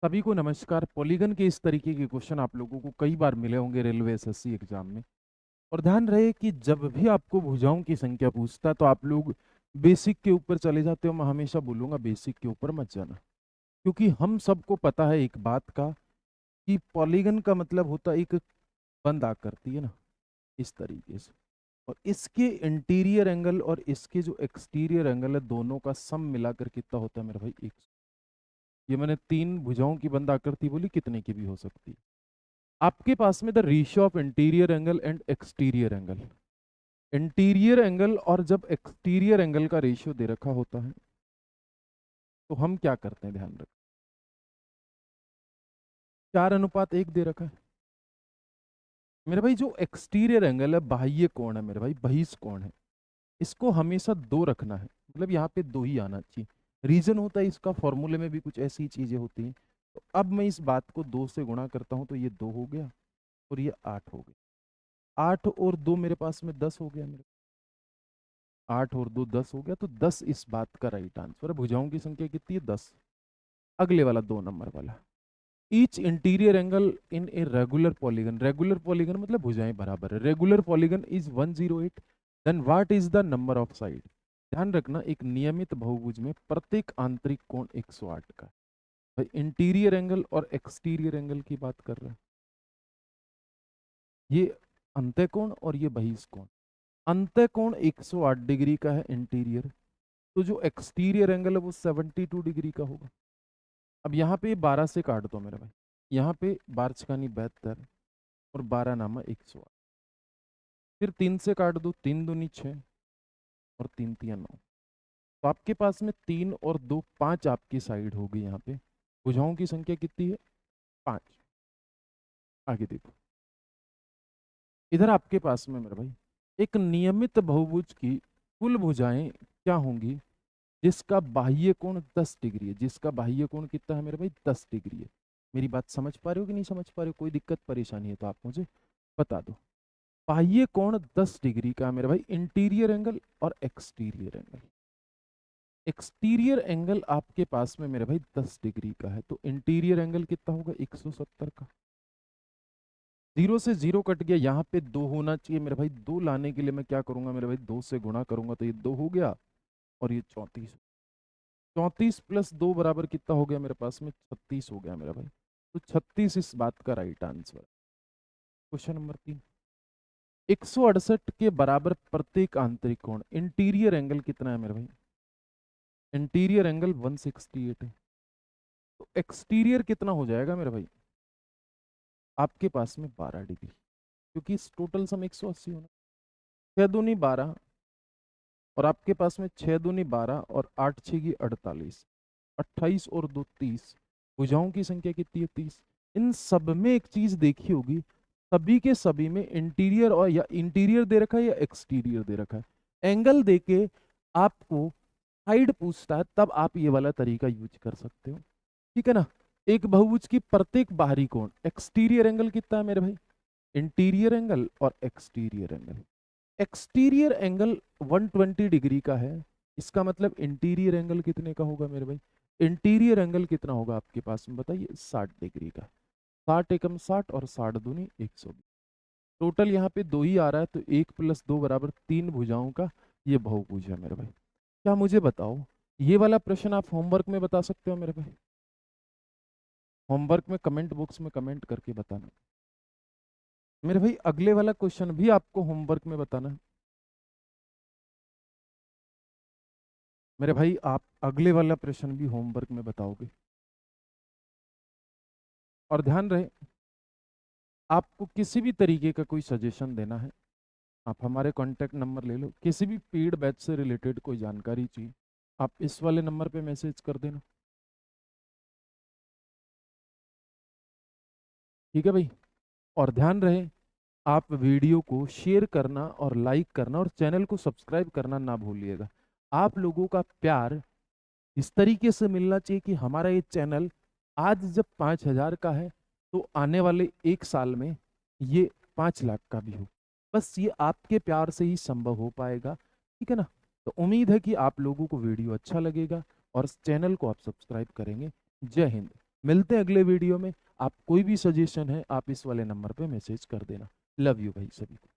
सभी को नमस्कार। पॉलीगन के इस तरीके के क्वेश्चन आप लोगों को कई बार मिले होंगे रेलवे एसएससी एग्जाम में। और ध्यान रहे कि जब भी आपको भुजाओं की संख्या पूछता तो आप लोग बेसिक के ऊपर चले जाते हो। मैं हमेशा बोलूंगा बेसिक के ऊपर मत जाना, क्योंकि हम सबको पता है एक बात का कि पॉलीगन का मतलब होता है एक बंद आकृति है ना, इस तरीके से। और इसके इंटीरियर एंगल और इसके जो एक्सटीरियर एंगल है दोनों का सम मिलाकर कितना होता है मेरे भाई? 100। ये मैंने तीन भुजाओं की बंद आकृति बोली, कितने की भी हो सकती है। आपके पास में the ratio of interior angle and exterior angle, interior angle और जब एक्सटीरियर एंगल का रेशियो दे रखा होता है तो हम क्या करते हैं? ध्यान रखें, 4:1 दे रखा है मेरे भाई। जो एक्सटीरियर एंगल है, बाह्य कोण है मेरे भाई, बहिष्कोण है, इसको हमेशा 2 रखना है। मतलब यहाँ पे 2 ही आना चाहिए। रीजन होता है इसका, फॉर्मूले में भी कुछ ऐसी चीजें होती हैं। तो अब मैं इस बात को 2 से गुणा करता हूं तो ये 2 हो गया और ये 8 हो गया। 8 और 2 मेरे पास में 10 हो गया मेरे। 8 और 2 10 हो गया, तो 10 इस बात का राइट आंसर है। भुजाओं की संख्या कितनी है? 10। अगले वाला 2 नंबर वाला, each interior angle in a regular polygon. Regular polygon मतलब भुजाएं बराबर है। Regular polygon is 108, then what is the number of side? ध्यान रखना, एक नियमित बहुभुज में प्रत्येक आंतरिक कोण 108 का है। भाई इंटीरियर एंगल और एक्सटीरियर एंगल की बात कर रहे हैं, ये अंतःकोण और ये बहिष्कोण। अंतःकोण 108 डिग्री का है इंटीरियर, तो जो एक्सटीरियर एंगल है वो 72 डिग्री का होगा। अब यहाँ पे 12 से काट दो मेरे भाई, यहाँ पे 12 छकानी 72 और 12 नामा 108। फिर 3 से काट दो, 3 दूनी 6 और 3 तिया 9। तो आपके पास में 3 और 2 5 आपकी साइड होगी। यहाँ पे भुजाओं की संख्या कितनी है? 5। आगे देखो, इधर आपके पास में मेरे भाई एक नियमित बहुभुज की कुल भुजाएं क्या होंगी जिसका बाह्य कोण 10 डिग्री है? जिसका बाह्य कोण कितना है मेरे भाई? 10 डिग्री है। मेरी बात समझ पा रहे हो कि नहीं समझ पा रहे हो? कोई दिक्कत परेशानी है तो आप मुझे बता दो। बाह्य कोण 10 डिग्री का है मेरे भाई, इंटीरियर एंगल और एक्सटीरियर एंगल। एक्सटीरियर एंगल आपके पास में मेरे भाई 10 डिग्री का है, तो इंटीरियर एंगल कितना होगा? 170 का। 0 से 0 कट गया, यहाँ पे 2 होना चाहिए मेरे भाई। 2 लाने के लिए मैं क्या करूंगा मेरे भाई? 2 से गुणा करूंगा तो ये 2 हो गया और ये 34। 34 प्लस 2 बराबर कितना हो गया मेरे पास में? 36 हो गया मेरा भाई। तो 36 इस बात का राइट आंसर है। क्वेश्चन नंबर 3, 168 के बराबर प्रत्येक आंतरिक कोण, इंटीरियर एंगल कितना है मेरे भाई? इंटीरियर एंगल 168 है, तो एक्सटीरियर कितना हो जाएगा मेरे भाई? आपके पास में 12 डिग्री, क्योंकि इस टोटल सम 180 होना। 6 दूनी 12 और आपके पास में 6 दूनी 12 और 8 6 की 48, 28 और 2 30। भुजाओं की संख्या कितनी है? 30। इन सब में एक चीज देखी होगी, सभी के सभी में इंटीरियर और या इंटीरियर दे रखा है या एक्सटीरियर दे रखा है। एंगल देके आपको साइड पूछता है तब आप ये वाला तरीका यूज कर सकते हो, ठीक है ना। एक बहुभुज की प्रत्येक बाहरी कोण, एक्सटीरियर एंगल कितना है मेरे भाई? इंटीरियर एंगल और exterior angle. Exterior angle 120 degree का है, इसका मतलब इंटीरियर एंगल कितने का होगा मेरे भाई? इंटीरियर एंगल कितना होगा आपके पास में बताइए? 60 डिग्री का। 60 एकम 60 और 60 दूनी 120। टोटल यहाँ पे 2 ही आ रहा है, तो 1 प्लस 2 बराबर 3 भुजाओं का ये बहुभुज है मेरे भाई। क्या मुझे बताओ, ये वाला प्रश्न आप होमवर्क में बता सकते हो मेरे भाई? होमवर्क में कमेंट बॉक्स में कमेंट करके बताना मेरे भाई। अगले वाला क्वेश्चन भी आपको होमवर्क में बताना है मेरे भाई। आप अगले वाला प्रश्न भी होमवर्क में बताओगे। और ध्यान रहे, आपको किसी भी तरीके का कोई सजेशन देना है, आप हमारे कांटेक्ट नंबर ले लो। किसी भी पेड बैच से रिलेटेड कोई जानकारी चाहिए, आप इस वाले नंबर पे मैसेज कर देना, ठीक है भाई। और ध्यान रहे, आप वीडियो को शेयर करना और लाइक करना और चैनल को सब्सक्राइब करना ना भूलिएगा। आप लोगों का प्यार इस तरीके से मिलना चाहिए कि हमारा ये चैनल आज जब 5,000 का है तो आने वाले 1 साल में ये 5 लाख का भी हो। बस ये आपके प्यार से ही संभव हो पाएगा, ठीक है ना। तो उम्मीद है कि आप लोगों को वीडियो अच्छा लगेगा और चैनल को आप सब्सक्राइब करेंगे। जय हिंद। मिलते हैं अगले वीडियो में। आप कोई भी सजेशन है आप इस वाले नंबर पे मैसेज कर देना। लव यू भाई सभी को।